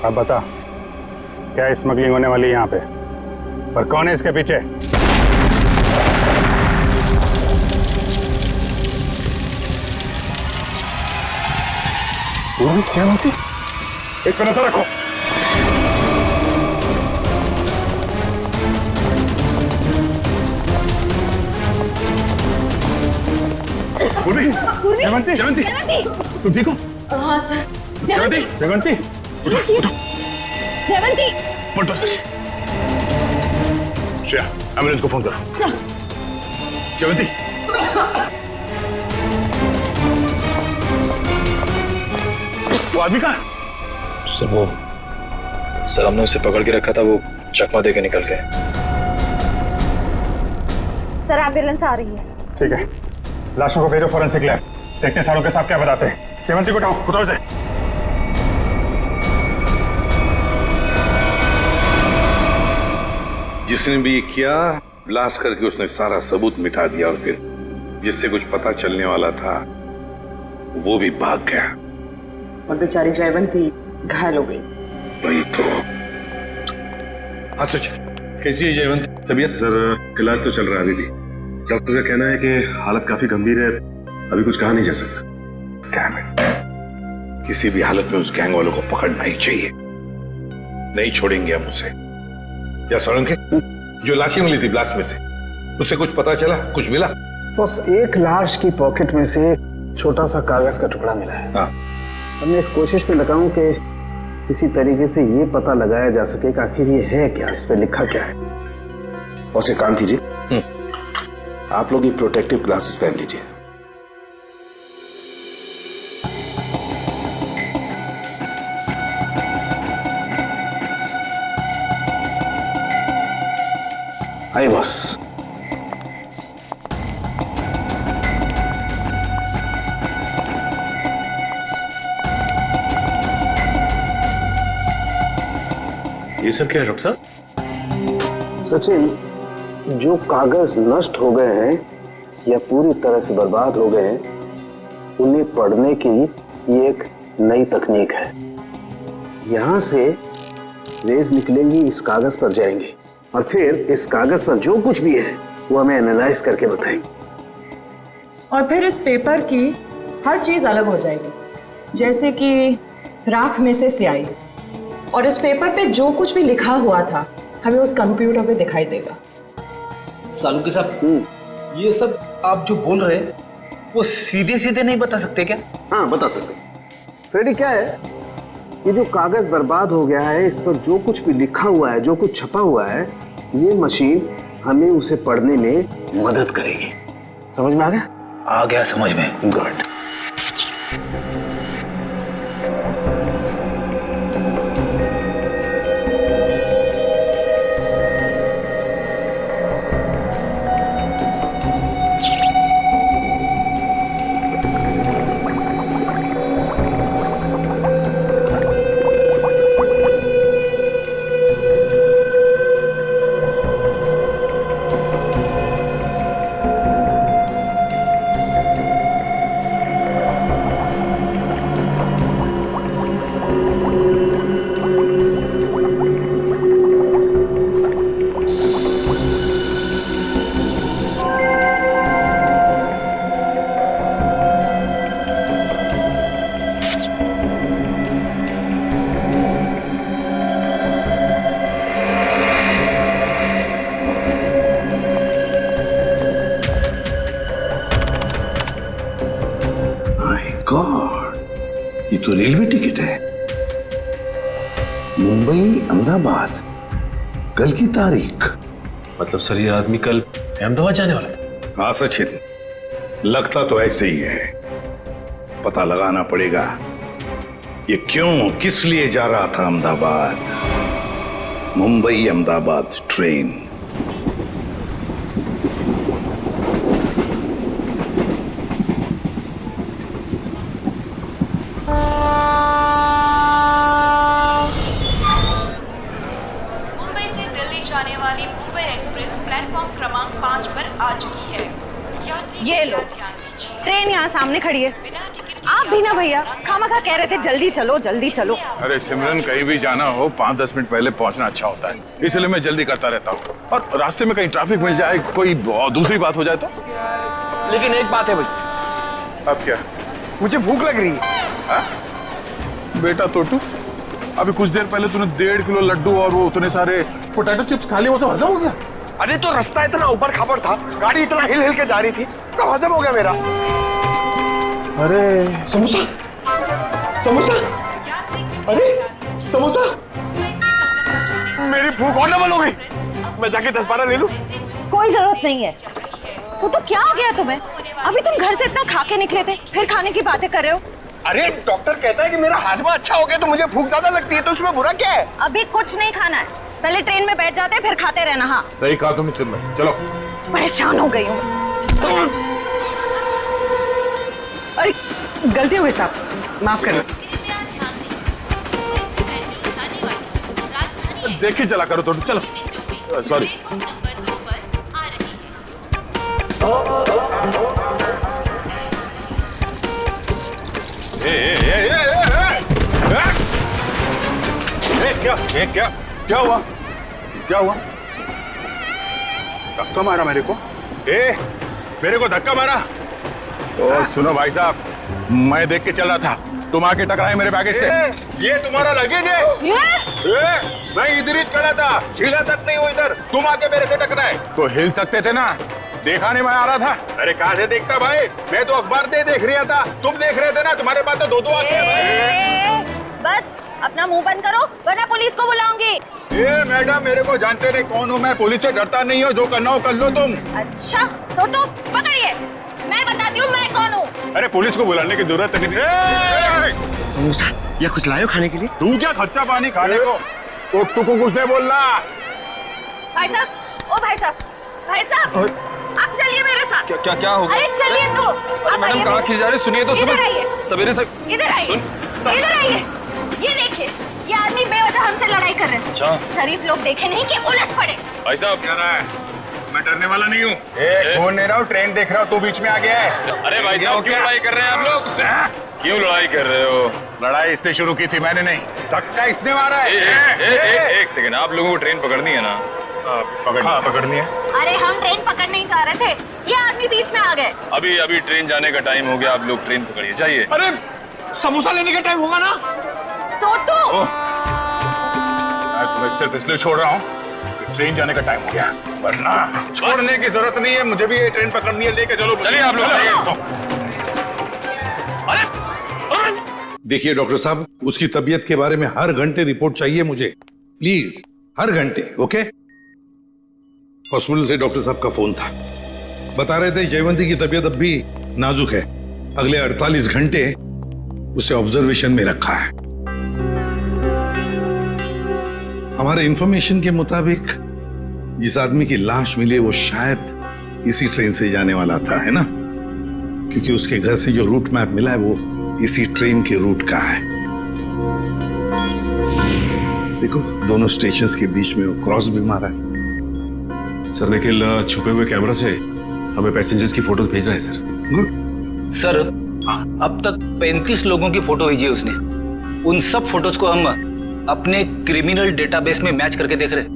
अब बता, क्या स्मगलिंग होने वाली है यहाँ पे? पर कौन है इसके पीछे? जयवंती, इस पर नजर रखो। जयवंती, जयवंती, तुम ठीक हो? हाँ सर। जयवंती, जयवंती, जयवंती, पलटो सर। श्रेया, एम्बुलेंस को फोन करो। सर। जयवंती, वो आदमी कहाँ? सर हमने उसे पकड़ के रखा था, वो चकमा दे के निकल गए। सर एम्बुलेंस आ रही है। ठीक है, लाशों को भेजो फॉरेंसिक लैब, देखते हैं सारों के साथ क्या बताते हैं। जयवंती को उठाओ से। जिसने भी ये किया, ब्लास्ट करके उसने सारा सबूत मिटा दिया और फिर जिससे कुछ पता चलने वाला था वो भी भाग गया और बेचारी जयवंती घायल हो गई। वही तो। सच कैसी है जयवंत? तबीयत? सर इलाज तो चल रहा है अभी भी। डॉक्टर का कहना है कि हालत काफी गंभीर है, अभी कुछ कहा नहीं जा सकता। डैम इट, किसी भी हालत में उस गैंग वालों को पकड़ना ही चाहिए। नहीं छोड़ेंगे हम उसे। या सोलंकी, जो लाशें मिली थी ब्लास्ट में से, उससे कुछ पता चला, कुछ मिला? बस एक लाश की पॉकेट में से छोटा सा कागज का टुकड़ा मिला है। हाँ। हमने इस कोशिश में लगा हूं कि किसी तरीके से ये पता लगाया जा सके कि आखिर ये है क्या, इस पे लिखा क्या है। बस एक काम कीजिए, आप लोग ये प्रोटेक्टिव ग्लासेस पहन लीजिए। आइए बस। ये सब क्या है डॉक्टर साहब? सचिन, जो कागज नष्ट हो गए हैं या पूरी तरह से बर्बाद हो गए हैं, उन्हें पढ़ने की ये एक नई तकनीक है। यहां से रेज निकलेंगी, इस कागज पर जाएंगे और फिर इस कागज पर जो कुछ भी है वो हमें एनालाइज करके बताएंगे। और फिर इस पेपर की हर चीज अलग हो जाएगी, जैसे कि राख में से स्याही। और इस पेपर पे जो कुछ भी लिखा हुआ था हमें उस कंप्यूटर पे दिखाई देगा। सालुंके साहब, ये सब आप जो बोल रहे हैं वो सीधे सीधे नहीं बता सकते क्या? हाँ बता सकते। फ्रेडी, क्या है ये जो कागज बर्बाद हो गया है, इस पर जो कुछ भी लिखा हुआ है, जो कुछ छपा हुआ है, ये मशीन हमें उसे पढ़ने में मदद करेगी। समझ में आ गया? आ गया समझ में। गुड। गॉड, ये तो रेलवे टिकट है। मुंबई अहमदाबाद, कल की तारीख। मतलब सर ये आदमी कल अहमदाबाद जाने वाला है? हाँ सचिन, लगता तो ऐसे ही है। पता लगाना पड़ेगा ये क्यों, किस लिए जा रहा था अहमदाबाद। मुंबई अहमदाबाद ट्रेन। मुंबई से दिल्ली जाने वाली मुंबई एक्सप्रेस प्लेटफॉर्म क्रमांक 5 पर आ चुकी है। यात्री ये लो, ध्यान दीजिए, ट्रेन यहाँ सामने खड़ी है। बिना टिकट आप भी ना भैया, खामखा कह रहे थे जल्दी चलो जल्दी चलो। अरे सिमरन, कहीं भी जाना हो 5-10 मिनट पहले पहुंचना अच्छा होता है, इसलिए मैं जल्दी करता रहता हूँ। और रास्ते में कहीं ट्रैफिक मिल जाए, कोई दूसरी बात हो जाए तो। लेकिन एक बात है भाई। अब क्या? मुझे भूख लग रही है। हा? बेटा तोटू, अभी कुछ देर पहले तूने 1.5 किलो लड्डू और वो उतने सारे पोटैटो चिप्स खा लिए, वो सब हजम हो गया? अरे तो रास्ता इतना ऊपर खापर था, गाड़ी इतना हिल हिल के जा रही थी, सब हजम हो गया मेरा। अरे समोसा, समोसा, अरे समोसा, मेरी भूख और डबल हो गई। मैं जाके 10-12 ले लूं? कोई जरूरत नहीं है। तो क्या हो गया तुम्हें? अभी तुम घर से इतना खा के निकले थे, फिर खाने की बातें कर रहे हो। अरे डॉक्टर कहता है कि मेरा हाजमा अच्छा हो गया तो मुझे भूख ज्यादा लगती है, तो उसमें बुरा क्या है? अभी कुछ नहीं खाना है, पहले ट्रेन में बैठ जाते हैं फिर खाते रहना। हाँ सही कहा तुमने चिन्मय, चलो। परेशान हो गई हूँ। अरे गलती हो गई साहब, माफ करें। देखिए चला करो तो, चलो। सॉरी। क्या हुआ? क्या हुआ? धक्का मारा मेरे को? मेरे को धक्का मारा? तो सुनो भाई साहब, मैं देख के चल रहा था, तुम आके टकराए मेरे बैगेज से। ये तुम्हारा लगेज है? मैं इधर ही खड़ा था, हिला तक नहीं हूँ इधर, तुम आके मेरे से टकराए। तो हिल सकते थे ना, देखा नहीं मैं आ रहा था। अरे कहाँ से देखता भाई, मैं तो अखबार देख रहा था, तुम देख रहे थे ना, तुम्हारे पास तो दो आंखें हैं। बस अपना मुंह बंद करो वरना पुलिस को बुलाऊंगी। मैडम, मेरे को जानते नहीं कौन हूँ मैं, पुलिस से डरता नहीं हो, जो करना हो कर लो तुम। अच्छा तो पकड़िए, मैं बताती हूँ मैं कौन हूँ। अरे पुलिस को बुलाने की जरूरत नहीं। समोसा या कुछ लाए हो खाने के लिए? तू क्या खर्चा पानी खाने को? तो को कुछ नहीं बोलना। भाई साहब, ओ भाई साहब, भाई साहब आप चलिए मेरे साथ। क्या हो गया? अरे चलिए तो। मैडम कहाँ खींच जा रहे? सुनिए तो, इधर आइए, सवेरे से इधर आइए, इधर आइए। ये देखिए, ये आदमी बेवजह हमसे लड़ाई कर रहे थे। अच्छा। शरीफ लोग देखे नहीं कि उलझ पड़े। भाई साहब क्या रहा है? मैं डरने वाला नहीं हूँ। फोन ले रहा हूँ, ट्रेन देख रहा हूँ, तू बीच में आ गया है। अरे भाई साहब क्यों लड़ाई कर रहे हैं आप लोग? क्यों लड़ाई कर रहे हो? लड़ाई इसने शुरू की थी, मैंने नहीं। धक्का इसने मारा है। एक सेकंड, आप लोगों को ट्रेन पकड़नी है ना? पकड़नी है। अरे हम ट्रेन पकड़ने ही जा रहे थे, ये आदमी बीच में आ गए। अभी ट्रेन जाने का टाइम हो गया, आप लोग ट्रेन पकड़िए, जाइए। अरे समोसा लेने का टाइम होगा ना? तो मैं तुम्हें सिर्फ इसलिए छोड़ रहा हूँ, ट्रेन जाने का टाइम हो गया, वरना छोड़ने की जरूरत नहीं है, मुझे भी ये ट्रेन पकड़नी है, लेके चलो। चलिए आप लोग। देखिए डॉक्टर साहब, उसकी तबीयत के बारे में हर घंटे रिपोर्ट चाहिए मुझे, प्लीज, हर घंटे। ओके? हॉस्पिटल से डॉक्टर साहब का फोन था, बता रहे थे जयवंती की तबीयत अब भी नाजुक है, अगले 48 घंटे उसे ऑब्जर्वेशन में रखा है। हमारे इंफॉर्मेशन के मुताबिक जिस आदमी की लाश मिली वो शायद इसी ट्रेन से जाने वाला था, है ना? क्योंकि उसके घर से जो रूट मैप मिला है वो इसी ट्रेन के रूट का है। देखो, दोनों स्टेशंस के बीच में वो क्रॉस भी मारा है। सर निखिल छुपे हुए कैमरा से हमें पैसेंजर्स की फोटोज भेज रहा है सर। गुड। सर अब तक 35 लोगों की फोटो भेजी है उसने, उन सब फोटोज को हम अपने क्रिमिनल डेटाबेस में मैच करके देख रहे हैं।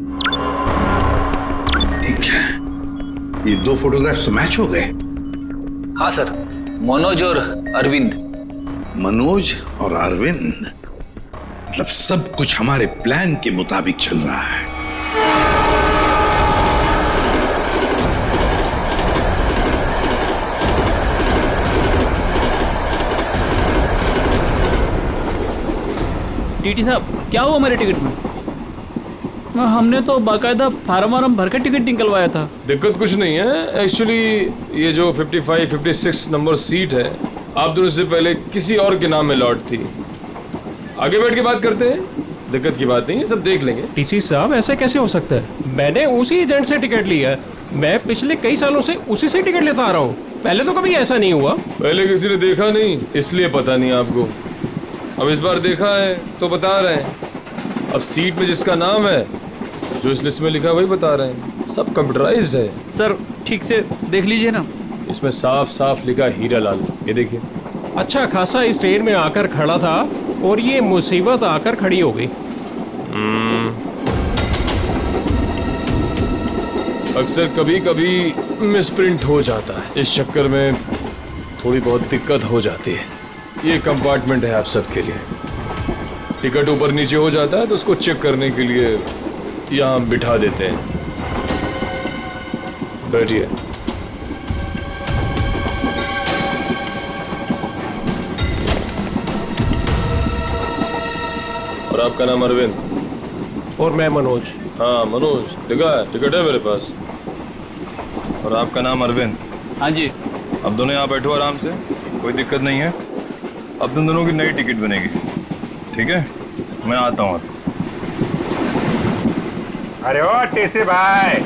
ठीक है, ये 2 फोटोग्राफ्स मैच हो गए? हाँ सर, मनोज और अरविंद। मनोज और अरविंद, मतलब सब कुछ हमारे प्लान के मुताबिक चल रहा है। टीटी साहब, क्या हुआ हमारे टिकट में? हमने तो बाकायदा फार्म भर के टिकट निकलवाया था। दिक्कत कुछ नहीं है, एक्चुअली ये जो 55-56 नंबर सीट है, आप दोनों से पहले किसी और के नाम में लॉट थी। आगे बैठ के बात करते हैं, दिक्कत की बात नहीं है, सब देख लेंगे। टीसी साहब, ऐसे कैसे हो सकता है? मैंने उसी एजेंट से टिकट लिया है, मैं पिछले कई सालों से उसी से टिकट लेता आ रहा हूँ, पहले तो कभी ऐसा नहीं हुआ। पहले किसी ने देखा नहीं इसलिए पता नहीं आपको, अब इस बार देखा है तो बता रहे हैं। अब सीट में जिसका नाम है, जो इस लिस्ट में लिखा वही बता रहे हैं, सब कंप्यूटराइज्ड है। सर ठीक से देख लीजिए ना, इसमें साफ साफ लिखा हीरा लाल, ये देखिए। अच्छा खासा इस ट्रेन में आकर खड़ा था और ये मुसीबत आकर खड़ी हो गई। अक्सर कभी कभी मिसप्रिंट हो जाता है, इस चक्कर में थोड़ी बहुत दिक्कत हो जाती है। ये कंपार्टमेंट है आप सबके लिए। टिकट ऊपर नीचे हो जाता है तो उसको चेक करने के लिए यहाँ बिठा देते हैं। बैठिए। और आपका नाम अरविंद? और मैं मनोज। हाँ मनोज, देखा है, टिकट है मेरे पास। और आपका नाम अरविंद? हाँ जी। अब दोनों यहाँ बैठो आराम से, कोई दिक्कत नहीं है। अब तुम दोनों की नई टिकट बनेगी, ठीक है? मैं आता हूँ। अरे ओ टीसी भाई,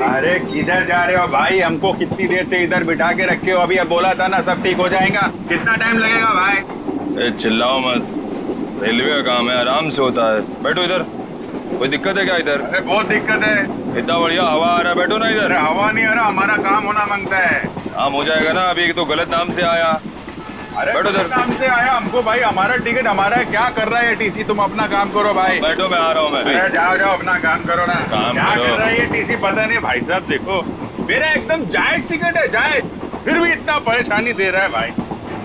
अरे किधर जा रहे हो भाई? हमको कितनी देर से इधर बिठा के रखे हो? अभी अब बोला था ना सब ठीक हो जाएगा। कितना टाइम लगेगा भाई? चिल्लाओ मत, रेलवे का काम है, आराम से होता है। बैठो इधर। कोई दिक्कत है क्या इधर? अरे बहुत दिक्कत है। इतना बढ़िया हवा आ रहा है, बैठो ना इधर। अरे हवा नहीं आ रहा, हमारा काम होना मांगता है। काम हो जाएगा ना, अभी तो गलत नाम से आया। अरे बैठो इधर। काम से आया हमको भाई, हमारा टिकट हमारा है। क्या कर रहा है टीसी? तुम अपना काम करो भाई। बैठो, मैं आ रहा हूँ। मैं अरे जाओ जाओ, अपना काम करो ना। काम क्या करो। कर रहा है ये टीसी? पता नहीं भाई साहब, देखो मेरा एकदम जायज टिकट है, जायज, फिर भी इतना परेशानी दे रहा है भाई।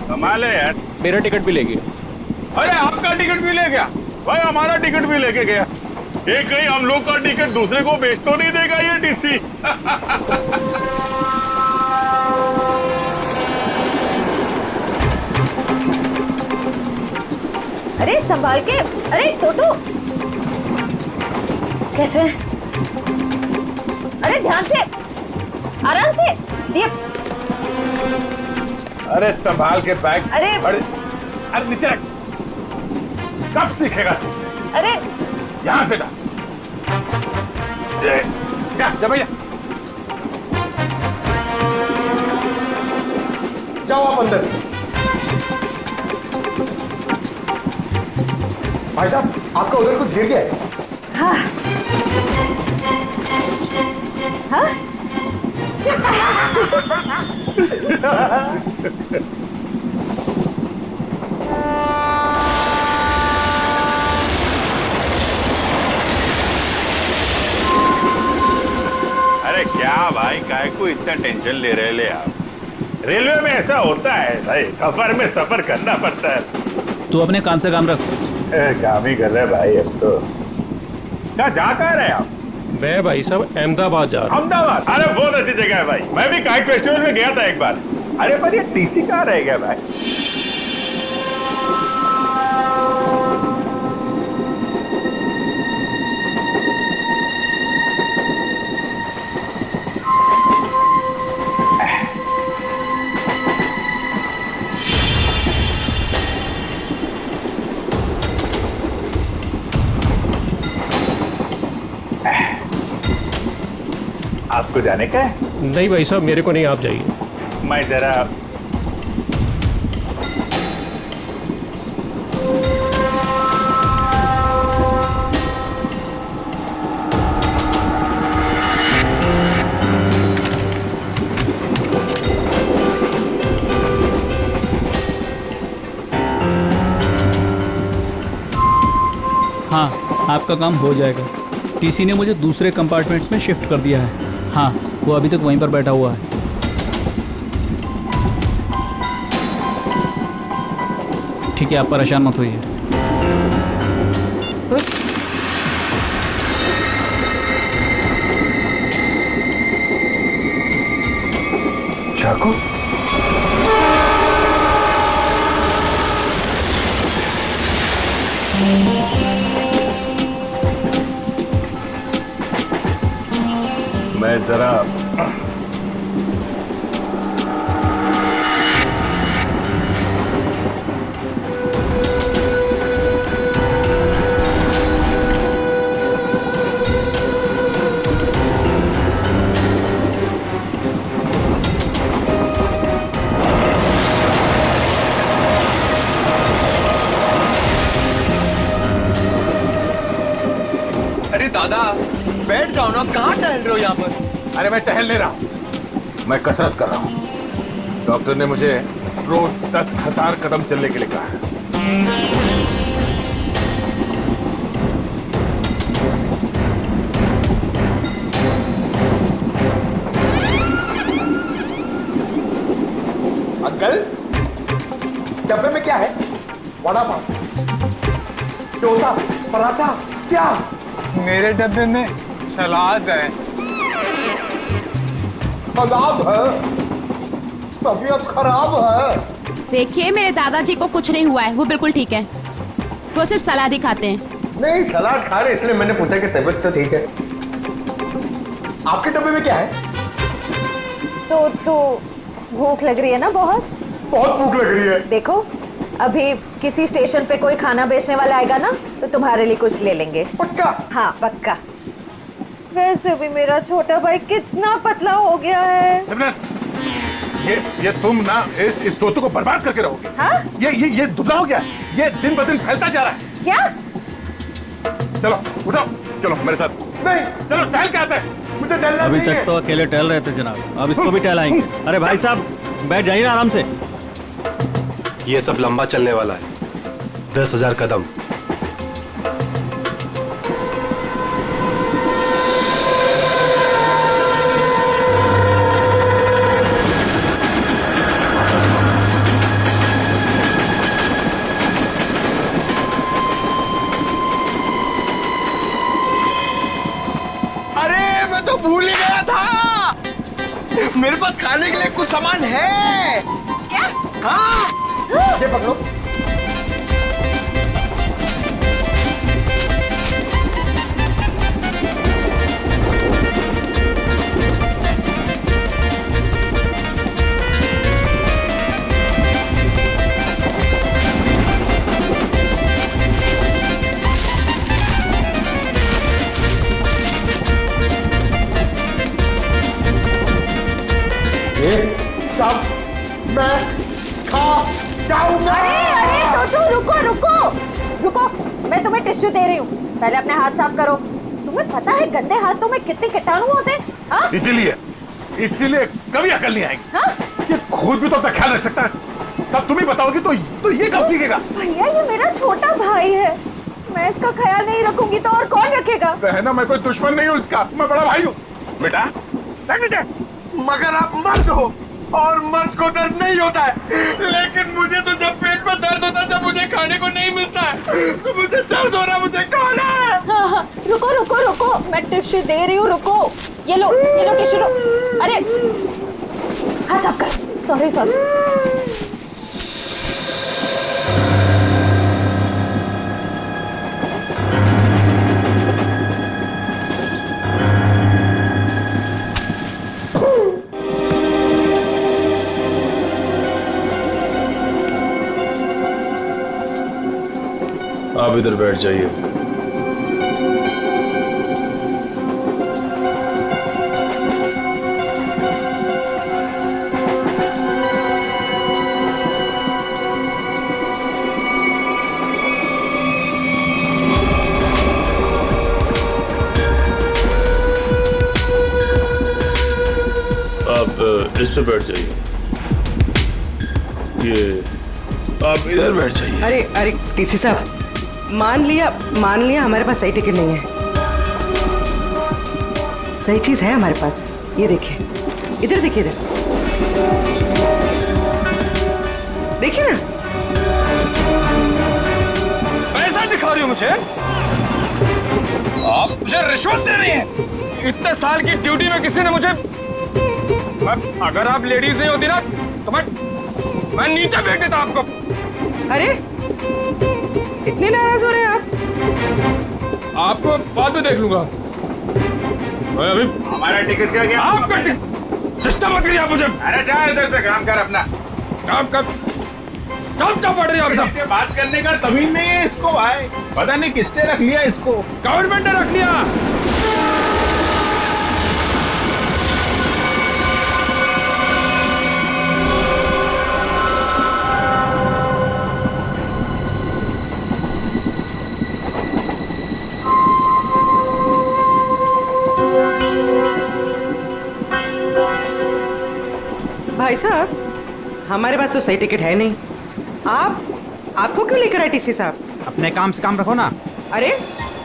कमाल है यार। मेरा टिकट भी ले गया। अरे आपका टिकट भी ले गया भाई? हमारा टिकट भी लेके गया। ये कहीं हम लोग का टिकट दूसरे को बेच तो नहीं देगा ये टीसी? अरे संभाल के। अरे टोटो, कैसे? अरे ध्यान से, आराम से। ये अरे संभाल के बैग। अरे अरे नीचे रख। कब सीखेगा तू? अरे यहाँ से डाल। जा जा भैया, जाओ आप अंदर। भाई साहब, आपका उधर कुछ गिर गया है। हाँ हाँ। अरे क्या भाई, काय को इतना टेंशन ले रहे ले आप? रेलवे में ऐसा होता है भाई, सफर में सफर करना पड़ता है। तू अपने काम से काम रख। काम ही कर रहे भाई अब तो। क्या जा कह रहे आप? मैं भाई साहब अहमदाबाद जा रहा हूँ। अहमदाबाद? अरे बहुत अच्छी जगह है भाई, मैं भी काइट फेस्टिवल में गया था एक बार। अरे पर ये टीसी कहाँ रह गया भाई? आपको जाने का है? नहीं भाई साहब, मेरे को नहीं, आप जाइए। मैं जरा हाँ, आपका काम हो जाएगा। टीसी ने मुझे दूसरे कंपार्टमेंट में शिफ्ट कर दिया है। हाँ, वो अभी तक वहीं पर बैठा हुआ है। ठीक है, आप परेशान मत होइए। चाकू? मैं जरा अरे दादा, बैठ जाओ ना, कहाँ टहल रहे हो यहाँ पर? अरे मैं टहल ले रहा हूँ। मैं कसरत कर रहा हूँ। डॉक्टर ने मुझे रोज 10,000 कदम चलने के लिए कहा है। अंकल, डब्बे में क्या है? वड़ा पाव, डोसा, पराठा, क्या? मेरे डब्बे में सलाद है। सलाद है? तबीयत खराब है। देखिए, मेरे दादाजी को कुछ नहीं हुआ है, वो बिल्कुल ठीक है। वो सिर्फ सलाद ही खाते हैं। नहीं, सलाद खा रहे इसलिए मैंने पूछा कि तबीयत तो ठीक है। आपके डब्बे में क्या है? तो भूख लग रही है ना? बहुत भूख लग रही है। देखो, अभी किसी स्टेशन पे कोई खाना बेचने वाला आएगा ना, तो तुम्हारे लिए कुछ ले लेंगे। पक्का? हाँ पक्का। वैसे भी मेरा छोटा भाई कितना पतला हो गया है। सिमरन, ये तुम ना इस तोते को बर्बाद करके रहोगे। हाँ? ये दुबला हो गया, ये दिन ब दिन फैलता जा रहा है। क्या? चलो उठो, चलो मेरे साथ। नहीं, चलो टहल के आते हैं। मुझे डर लग अभी रही है। तक तो अकेले टहल रहे थे जनाब, अब इसको भी टहलाएंगे। अरे भाई साहब, बैठ जाइए ना आराम से। ये सब लंबा चलने वाला है, 10,000 कदम। अरे मैं तो भूल ही गया था, मेरे पास खाने के लिए कुछ सामान है। क्या? हाँ, ये पकड़ो। सब मैं खा जाऊंगा। अरे तो रुको, मैं तुम्हें टिश्यू दे रही हूँ, पहले अपने हाथ साफ करो। तुम्हें पता है गंदे हाथों में कितने कीटाणु होते हैं? हाँ? इसीलिए कभी अकल नहीं आएगी। हाँ? ये खुद भी तो अपना ख्याल रख सकता है, सब तुम ही बताओगी तो ये कब सीखेगा? भैया, ये मेरा छोटा भाई है, मैं इसका ख्याल नहीं रखूंगी तो और कौन रखेगा? बहना, मैं कोई दुश्मन नहीं हूँ इसका, मैं बड़ा भाई हूँ। बेटा मगर आप मर्द हो और मर्द को दर्द नहीं होता है, लेकिन मुझे तो जब पेट में दर्द होता है जब मुझे खाने को नहीं मिलता है, तो मुझे दर्द हो रहा, मुझे खाना है। हाँ, रुको, मैं टिश्यू दे रही हूँ, रुको। ये लो टिश्यू लो। अरे हाथ साफ कर। सॉरी। आप इधर बैठ जाइए। आप इस पे बैठ जाइए। ये आप इधर बैठ जाइए। अरे टीसी साहब, मान लिया हमारे पास सही टिकट नहीं है। सही चीज है हमारे पास, ये देखिए, इधर देखिए, देखिए ना। पैसा दिखा रही हो मुझे? आप मुझे रिश्वत दे रही हैं। इतने साल की ड्यूटी में किसी ने मुझे, अगर आप लेडीज नहीं होती ना तो मैं नीचे फेंक देता आपको। अरे इतने नाराज हो रहे हैं आप? आपको बाद में देख लूंगा। मैं अभी हमारा टिकट क्या गया? आपका सिस्टम मत करिए आप मुझे। अरे जा इधर से, काम कर अपना। काम क्या पड़ रही है आप सब? बात करने का तमीज नहीं है इसको भाई, पता नहीं किसने रख लिया इसको। गवर्नमेंट ने रख लिया। साहब हमारे पास तो सही टिकट है नहीं। आपको क्यों लेकर आए टीसी साहब? अपने काम से काम रखो ना। अरे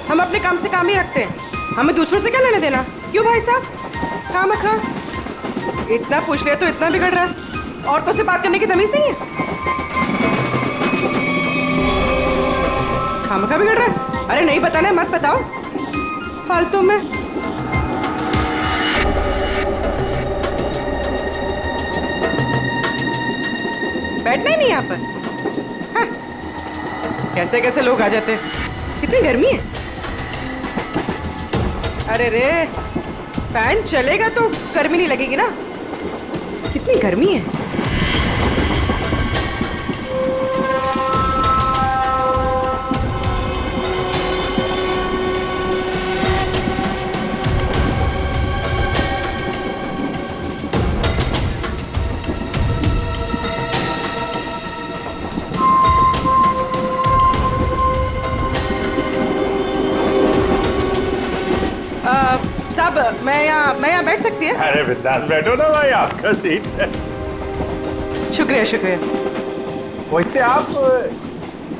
हम अपने काम से काम ही रखते हैं, हमें दूसरों से क्या लेने देना? क्यों भाई साहब, काम रखा। इतना पूछ लिया तो इतना बिगड़ रहा है, औरतों से बात करने की तमीज नहीं है। काम का बिगड़ रहा है। अरे नहीं बताना है, मत बताओ फालतू में। बैठना ही नहीं यहाँ पर। हाँ। कैसे कैसे लोग आ जाते हैं, कितनी गर्मी है। अरे रे, फैन चलेगा तो गर्मी नहीं लगेगी ना, कितनी गर्मी है। साहब मैं यहाँ बैठ सकती है? अरे बिंदास बैठो ना भाई, आपका सीट है। शुक्रिया शुक्रिया। वैसे आप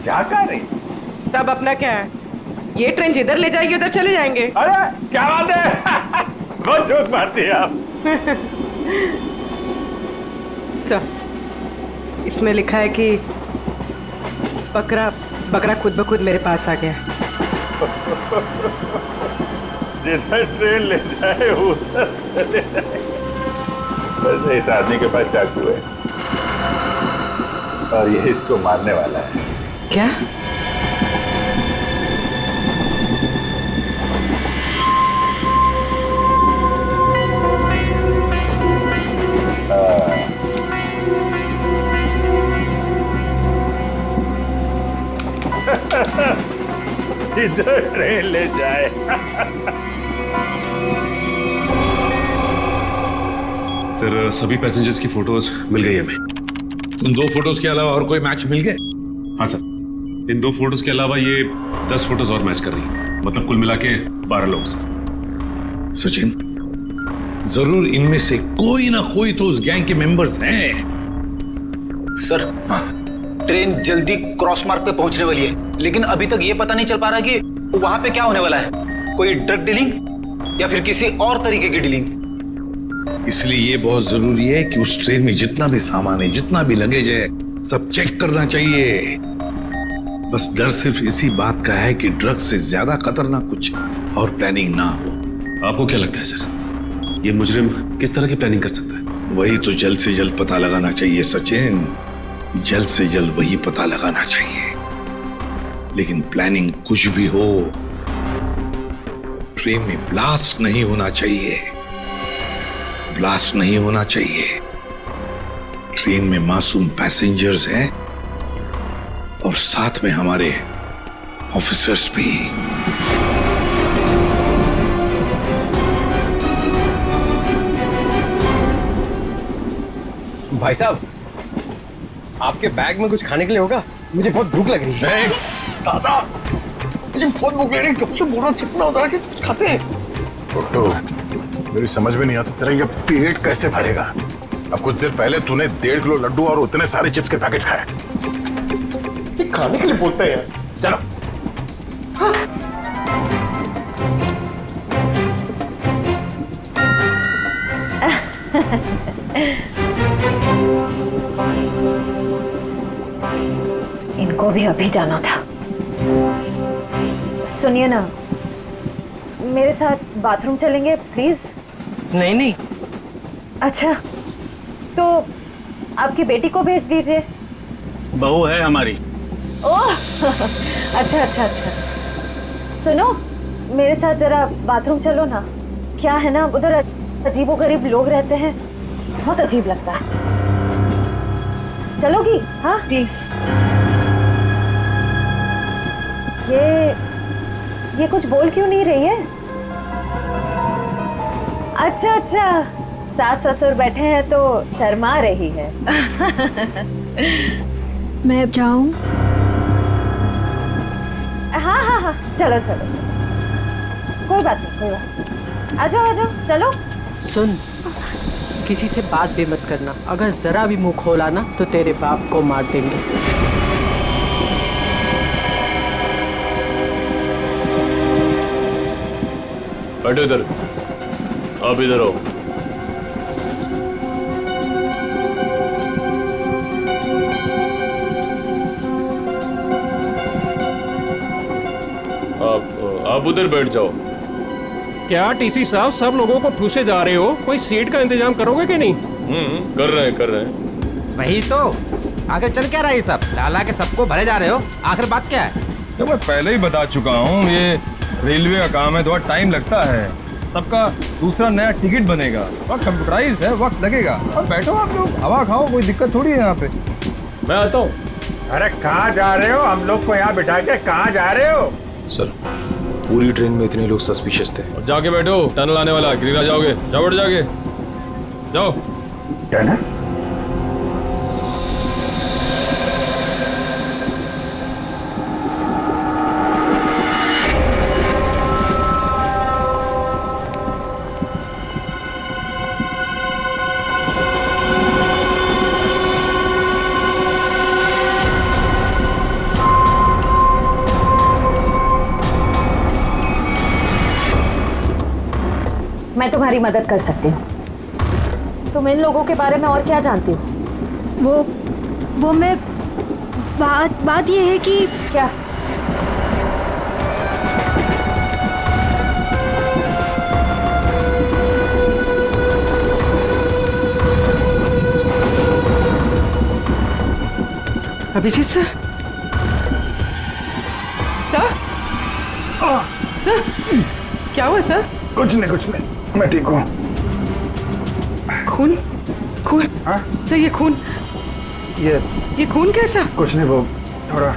जा कहाँ रही? साहब अपना क्या है, ये ट्रेन जिधर ले जाएगी उधर चले जाएंगे। अरे क्या बात है, बहुत जोक मारती है आप। सर इसमें लिखा है कि बकरा खुद ब खुद मेरे पास आ गया। जिधर ट्रेन ले जाए उधर चले जाए। वैसे इस आदमी के पास चाकू है और ये इसको मारने वाला है। क्या? जिधर ट्रेन ले जाए। सर सभी पैसेंजर्स की फोटोज मिल गई हमें। उन 2 फोटोज के अलावा और कोई मैच मिल गए? हाँ सर, इन 2 फोटोज के अलावा ये 10 फोटोज और मैच कर रही है, मतलब कुल मिला के 12 लोग। सचिन, जरूर इनमें से कोई ना कोई तो उस गैंग के मेंबर्स हैं। सर ट्रेन जल्दी क्रॉस मार्क पे पहुंचने वाली है, लेकिन अभी तक ये पता नहीं चल पा रहा कि वहां पे क्या होने वाला है, कोई ड्रग डीलिंग या फिर किसी और तरीके की डीलिंग। इसलिए ये बहुत जरूरी है कि उस ट्रेन में जितना भी सामान है, जितना भी लगेज है, सब चेक करना चाहिए। बस डर सिर्फ इसी बात का है कि ड्रग से ज्यादा खतरनाक कुछ और प्लानिंग ना हो। आपको क्या लगता है सर, ये मुजरिम किस तरह की प्लानिंग कर सकता है? वही तो जल्द से जल्द पता लगाना चाहिए सचिन, जल्द से जल्द वही पता लगाना चाहिए। लेकिन प्लानिंग कुछ भी हो, ट्रेन में ब्लास्ट नहीं होना चाहिए, ब्लास्ट नहीं होना चाहिए। ट्रेन में मासूम पैसेंजर्स हैं और साथ में हमारे ऑफिसर्स भी। भाई साहब, आपके बैग में कुछ खाने के लिए होगा? मुझे बहुत भूख लग रही है। दादा, मुझे बहुत भूख लग रही है, कब से बोल रहा चिपना होता है कि कुछ खाते हैं। टोटो, मेरी समझ में नहीं आता तेरा ये पेट कैसे भरेगा। अब कुछ देर पहले तूने 1.5 किलो लड्डू और उतने सारे चिप्स के पैकेट खाए। खाने के लिए बोलते हैं यार, चलो। हाँ। इनको भी अभी जाना था। सुनिए ना, मेरे साथ बाथरूम चलेंगे प्लीज? नहीं नहीं। अच्छा, तो आपकी बेटी को भेज दीजिए। बहू है हमारी। ओह अच्छा अच्छा अच्छा। सुनो, मेरे साथ जरा बाथरूम चलो ना। क्या है ना, उधर अजीबोगरीब लोग रहते हैं, बहुत अजीब लगता है। चलोगी? हाँ प्लीज। ये कुछ बोल क्यों नहीं रही है? अच्छा अच्छा, सास ससुर बैठे हैं तो शर्मा रही है। मैं अब जाऊं? हाँ हाँ हाँ, चलो चलो चलो, कोई बात नहीं कोई बात नहीं। आ जाओ चलो। सुन, किसी से बात भी मत करना। अगर जरा भी मुंह खोला ना तो तेरे बाप को मार देंगे। बैठो इधर, आप इधर आओ। आप उधर बैठ जाओ। क्या टीसी साहब सब लोगों को ठूसे जा रहे हो? कोई सीट का इंतजाम करोगे कि नहीं? कर रहे हैं। वही तो, आगे चल क्या रहा है सब? लाला के सबको भरे जा रहे हो, आखिर बात क्या है? तो मैं पहले ही बता चुका हूँ, ये रेलवे का काम है, थोड़ा टाइम लगता है। सबका दूसरा नया टिकट बनेगा, वक्त कंप्यूटराइज है, वक्त लगेगा। और बैठो आप लोग, हवा खाओ, कोई दिक्कत थोड़ी है यहाँ पे। मैं आता हूँ। अरे कहाँ जा रहे हो? हम लोग को यहाँ बिठा के कहाँ जा रहे हो? सर, पूरी ट्रेन में इतने लोग सस्पिशियस थे। और जाके बैठो, टनल आने वाला, गिरिरा जाओगे। जाओ बैठ, जाके जाओ। टनल? मैं तुम्हारी मदद कर सकती हूँ। तुम इन लोगों के बारे में और क्या जानती हो? वो मैं बात ये है कि क्या? अभिजीत सर, सर क्या हुआ सर? कुछ नहीं, मैं ठीक हूँ। खून? हाँ? सर ये खून, ये खून कैसा? कुछ नहीं, वो थोड़ा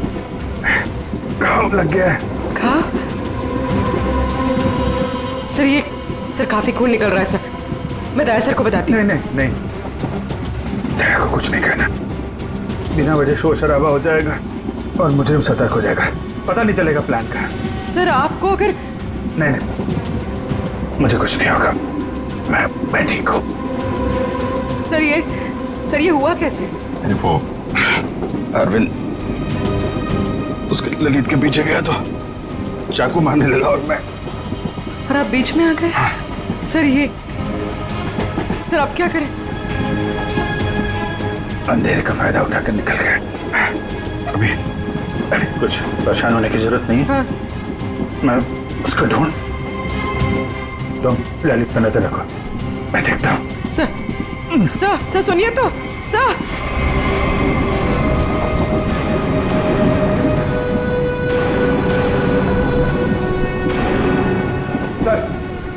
घाव लग गया है। घाव? सर काफी खून निकल रहा है सर। मैं दया सर को बताती हूँ। नहीं, दया को कुछ नहीं कहना। बिना वजह शोर शराबा हो जाएगा और मुजरिम सतर्क हो जाएगा, पता नहीं चलेगा प्लान का। सर आपको अगर नहीं, मुझे कुछ नहीं होगा, मैं ठीक हूँ। सर ये हुआ कैसे? वो अरविंद उसके ललित के पीछे गया तो चाकू मारने लगा और आप बीच में आ गए। हाँ। सर अब क्या करें? अंधेरे का फायदा उठाकर निकल गए। अभी कुछ परेशान होने की जरूरत नहीं है। हाँ। मैं उसको ढूंढ, तुम ललित पर नजर रखो, मैं देखता हूँ। सर सुनिए तो।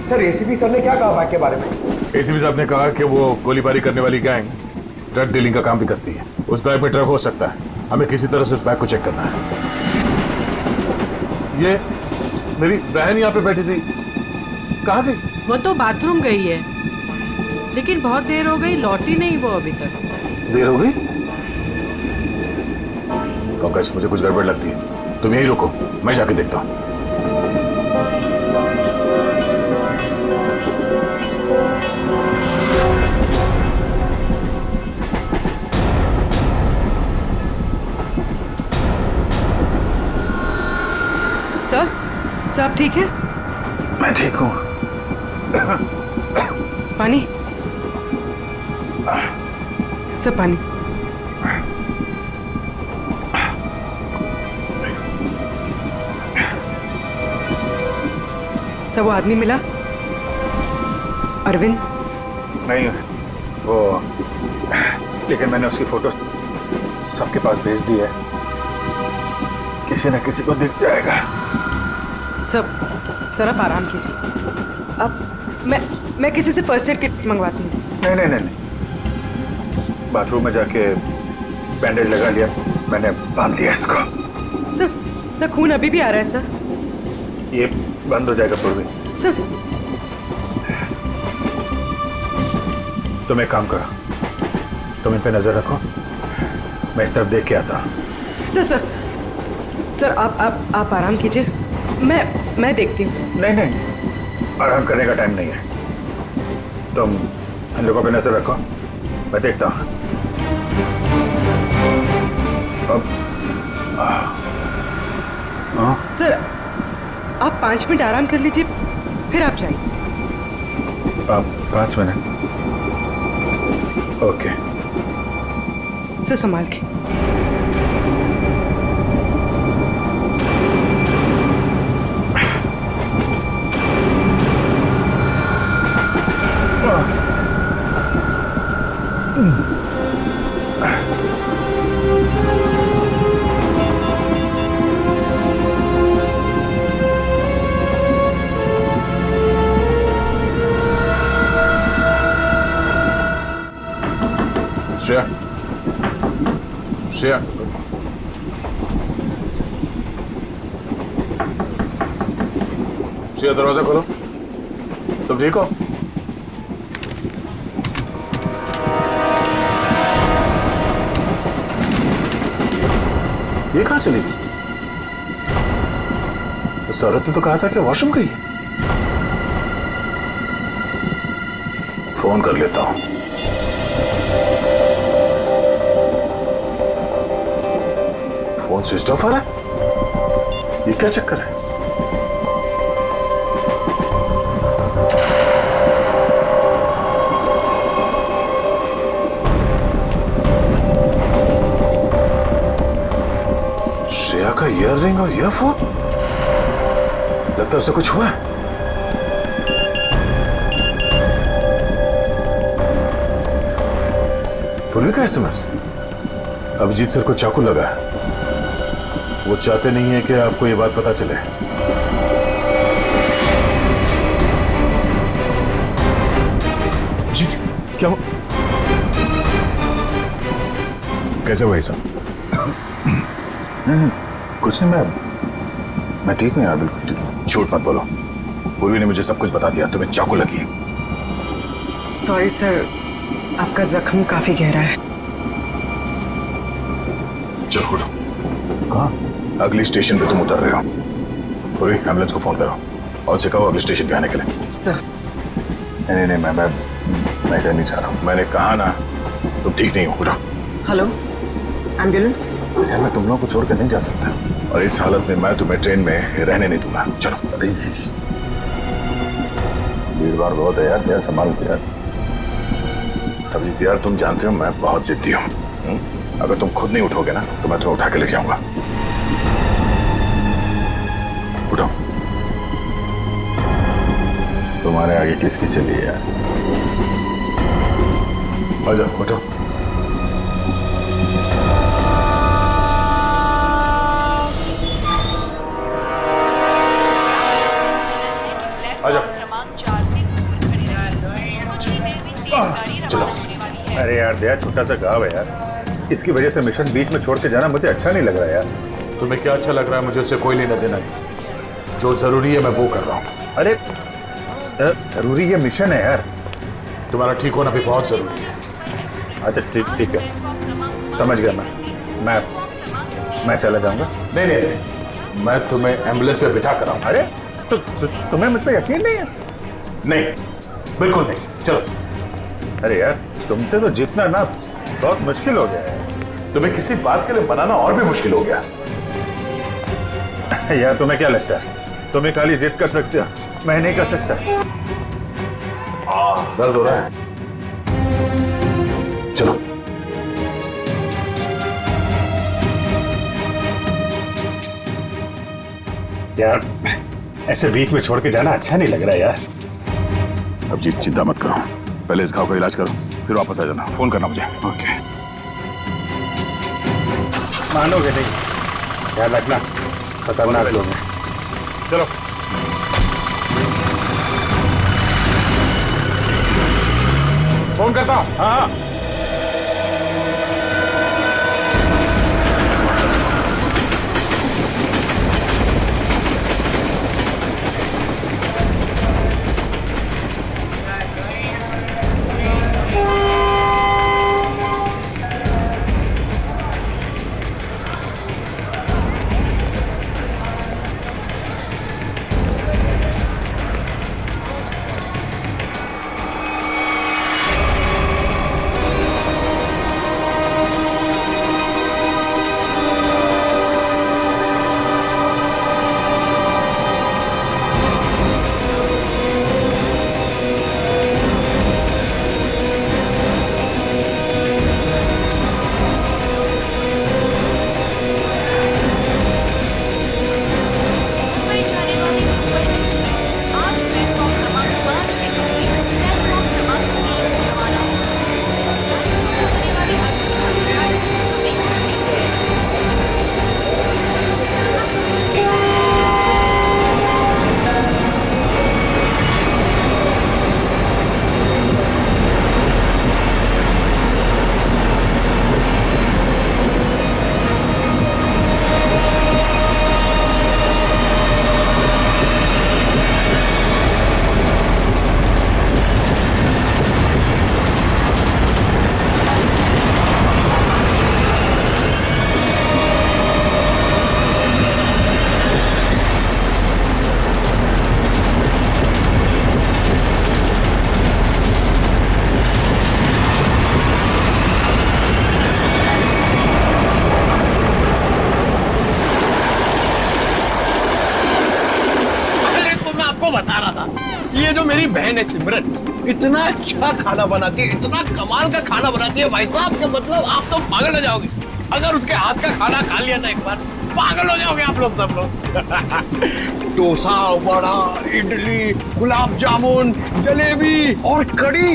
सर एसीपी सर ने क्या कहा बैग के बारे में? एसीपी साहब ने कहा कि वो गोलीबारी करने वाली गैंग ड्रग डीलिंग का काम भी करती है। उस बैग में ड्रग हो सकता है, हमें किसी तरह से उस बैग को चेक करना है। ये मेरी बहन यहाँ पे बैठी थी, कहाँ गई? वो तो बाथरूम गई है, लेकिन बहुत देर हो गई, लौटी नहीं वो अभी तक। देर हो गई? पंकज, मुझे कुछ गड़बड़ लगती है, तुम यहीं रुको, मैं जाके देखता हूँ। सर आप ठीक है? मैं ठीक हूँ। पानी? सर पानी। सर वो आदमी मिला? अरविंद? नहीं, वो लेकिन मैंने उसकी फोटो सबके पास भेज दी है, किसी न किसी को दिख जाएगा। सर आप आराम कीजिए। अब मैं किसी से फर्स्ट एड किट मंगवाती हूँ। नहीं, बाथरूम में जाके बैंडेज लगा लिया, मैंने बांध लिया इसको। सर खून अभी भी आ रहा है सर। ये बंद हो जाएगा पूर्वी। सर तुम एक काम करो, तुम इन पे नजर रखो, मैं इस तरफ देख के आता हूँ। सर आप आराम कीजिए, मैं देखती हूँ। नहीं, आराम करने का टाइम नहीं है। तुम इन लोगों पे नजर रखो, मैं देखता हूँ। सर आप 5 मिनट आराम कर लीजिए, फिर आप जाइए। 5 मिनट? ओके। सर संभाल के। श्रेया, श्रेया, श्रेया दरवाजा खोलो। तुम ठीक हो? ये कहाँ चली गई? उस औरत ने तो कहा था कि वॉशरूम गई है। फोन कर लेता हूं। फोन स्विच ऑफ आ रहा है। ये क्या चक्कर है? श्रेया का ईयररिंग और ईयरफोन, लगता है उसे कुछ हुआ है। पूर्वी का एसएमएस। अभिजीत सर को चाकू लगा है। वो चाहते नहीं है कि आपको ये बात पता चले। जी क्या हो? कैसे भाई साहब? कुछ नहीं, मैं ठीक हूँ यार, बिल्कुल ठीक हूँ। झूठ मत बोलो, पूर्वी ने मुझे सब कुछ बता दिया। तुम्हें चाकू लगी है। सॉरी सर, आपका जख्म काफी गहरा है। चलो उठो। कहाँ? अगली स्टेशन पे तुम उतर रहे हो। पूरी एम्बुलेंस को फोन करो और उसे कहो अगले स्टेशन पे आने के लिए। सर नहीं नहीं, मैं कहीं नहीं चाह रहा हूँ। मैंने कहा ना, तुम ठीक नहीं हो। उठो। Hello ambulance. यार मैं तुम लोगों को छोड़ कर नहीं जा सकता, और इस हालत में मैं तुम्हें ट्रेन में रहने नहीं दूंगा। चलो। अरे भीड़ भाड़ बहुत है यार, संभाल के यार। अभिजीत यार, तुम जानते हो मैं बहुत जिद्दी हूँ। अगर तुम खुद नहीं उठोगे ना तो मैं तुम्हें उठा के ले जाऊंगा। उठो। तुम्हारे आगे किसकी चली है यार? आ जाओ, उठो। आ जाओ। क्रमांक 4 से दूर खड़े रहें। कुछ ही देर में तेज गाड़ी रवाना होने वाली है। अरे यार दया, छोटा सा गाँव है यार, इसकी वजह से मिशन बीच में छोड़ के जाना मुझे अच्छा नहीं लग रहा यार। तुम्हें क्या अच्छा लग रहा है? मुझे उससे कोई लेना देना नहीं। जो जरूरी है मैं वो कर रहा हूँ। अरे जरूरी ये मिशन है यार। तुम्हारा ठीक होना भी बहुत जरूरी है। अच्छा ठीक है, समझ गया। मैं चला जाऊंगा। नहीं नहीं नहीं, मैं तुम्हें एम्बुलेंस में बिठा कर आऊँ। अरे तो तुम्हें मुझ पर यकीन नहीं है? नहीं, बिल्कुल नहीं। चलो। अरे यार, तुमसे तो जीतना ना बहुत मुश्किल हो गया है। तुम्हें किसी बात के लिए बनाना और भी मुश्किल हो गया। यार तुम्हें क्या लगता है तुम्हें खाली जिद कर सकते हो, मैं नहीं कर सकता? दर्द हो रहा है। चलो। यार ऐसे बीच में छोड़ के जाना अच्छा नहीं लग रहा यार। अभिजीत चिंता मत करो, पहले इस घाव का इलाज करो, फिर वापस आ जाना। फोन करना मुझे। ओके। मानोगे नहीं, यार रखना, खतरनाक लोग हैं। चलो। फोन करता। हाँ। मेरी बहन है सिमरन, इतना अच्छा खाना बनाती है, इतना कमाल का खाना बनाती है भाई साहब के मतलब आप तो पागल हो जाओगे। अगर उसके हाथ का खाना खा लिया ना एक बार, पागल हो जाओगे आप लोग सब लोग। डोसा, वड़ा, इडली, गुलाब जामुन, जलेबी और कड़ी।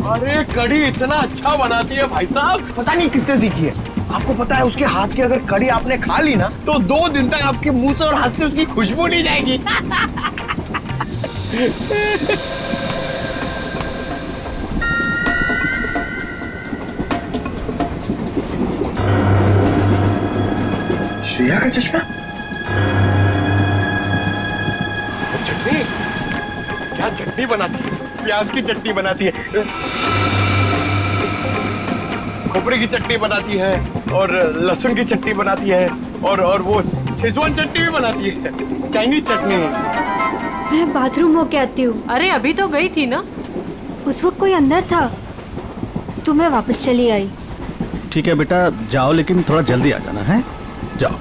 अरे कड़ी इतना अच्छा बनाती है भाई साहब, पता नहीं किससे सीखी है। आपको पता है उसके हाथ की अगर कड़ी आपने खा ली ना तो 2 दिन तक आपके मुंह से और हाथ से उसकी खुशबू नहीं जाएगी। श्रेया का चश्मा? चटनी, क्या चटनी बनाती है, प्याज की चटनी बनाती है, खोपरे की चटनी बनाती है और लहसुन की चटनी बनाती है और वो शेजवान चटनी भी बनाती है, चाइनीज चटनी। मैं बाथरूम होके आती हूँ। अरे अभी तो गई थी ना। उस वक्त कोई अंदर था तो मैं वापस चली आई। ठीक है बेटा जाओ, लेकिन थोड़ा जल्दी आ जाना है। जाओ।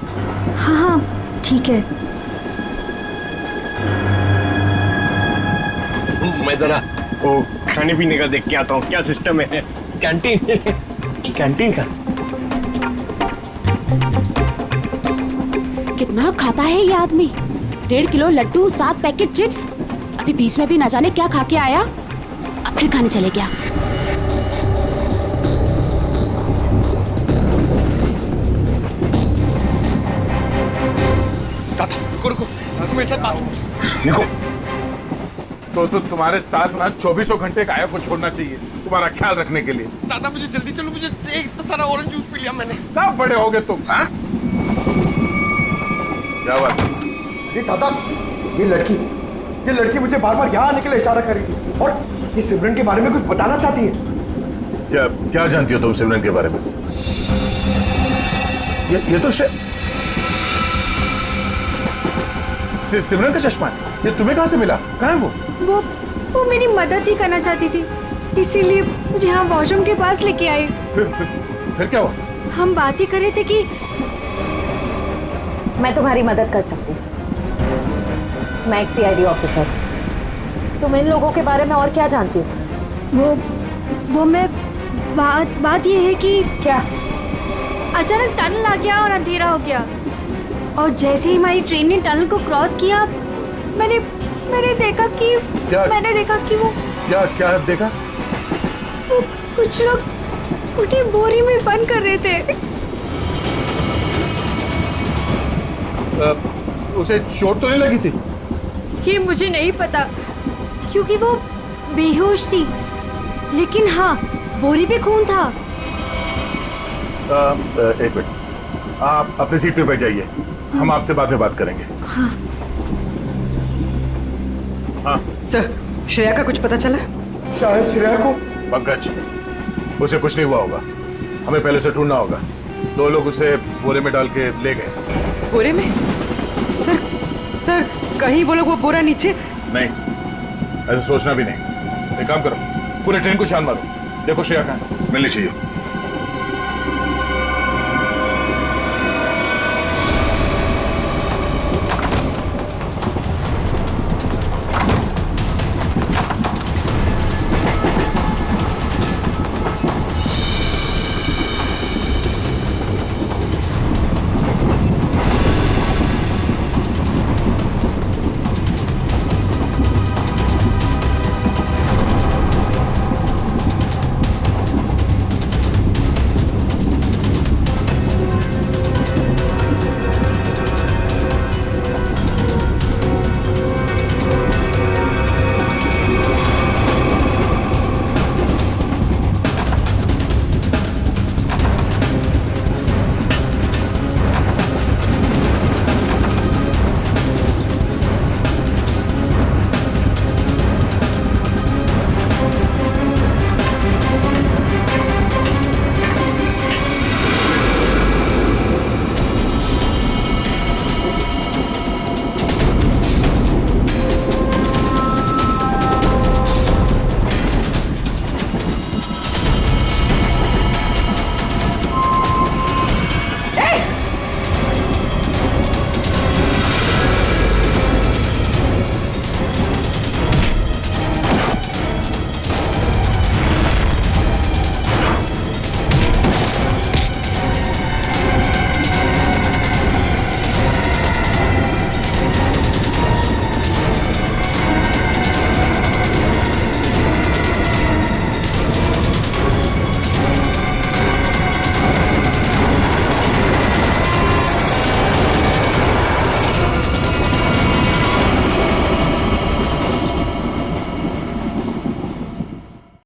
हाँ हाँ ठीक है। मैं जरा वो खाने पीने का देख के आता हूँ, क्या सिस्टम है कैंटीन कैंटीन का। कितना खाता है ये आदमी, 1.5 किलो लड्डू, 7 पैकेट चिप्स। अभी बीच में भी ना जाने क्या खा के आया, अब फिर खाने चले गया। रुको मेरे साथ बात। देखो तो तुम्हारे साथ ना 24 घंटे काया को छोड़ना चाहिए तुम्हारा ख्याल रखने के लिए। दादा मुझे जल्दी चलो, मुझे इतना सारा ऑरेंज जूस पी लिया मैंने। कब बड़े हो गए तुम? हाँ क्या बात? अरे दादा ये लड़की मुझे बार बार यहाँ आने के लिए इशारा कर रही थी और ये सिमरन के बारे में कुछ बताना चाहती है। क्या जानती हो तुम सिमरन के बारे में? ये तो सिमरन का चश्मा है। ये तुम्हें कहाँ से मिला? कहाँ है वो मेरी मदद ही करना चाहती थी, इसीलिए मुझे यहाँ वॉशरूम के पास लेके आई। फिर क्या हुआ? हम बात ही कर रहे थे कि मैं तुम्हारी मदद कर सकती हूँ। मैं एक CID ऑफिसर। तुम इन लोगों के बारे में और क्या जानती हो? वो मैं बात ये है कि क्या अचानक टनल आ गया और अंधेरा हो गया और जैसे ही हमारी ट्रेन ने टनल को क्रॉस किया मैंने देखा कि वो क्या देखा? वो कुछ लोग उन्हें बोरी में बंद कर रहे थे। उसे चोट तो नहीं लगी थी? ये मुझे नहीं पता क्योंकि वो बेहोश थी, लेकिन हाँ बोरी पे खून था। एक मिनट, आप अपनी सीट पे बैठ जाइए, हम आपसे बाद में बात करेंगे। हाँ। हाँ सर, श्रेया का कुछ पता चला? शायद श्रेया को। पंकज, उसे कुछ नहीं हुआ होगा, हमें पहले से ढूंढना होगा। 2 लोग उसे बोरे में डाल के ले गए। बोरे में? सर कहीं वो लोग वो बोरा नीचे? नहीं, ऐसा सोचना भी नहीं। एक काम करो, पूरे ट्रेन को छान मारो, देखो श्रेया कहाँ। मिलनी चाहिए।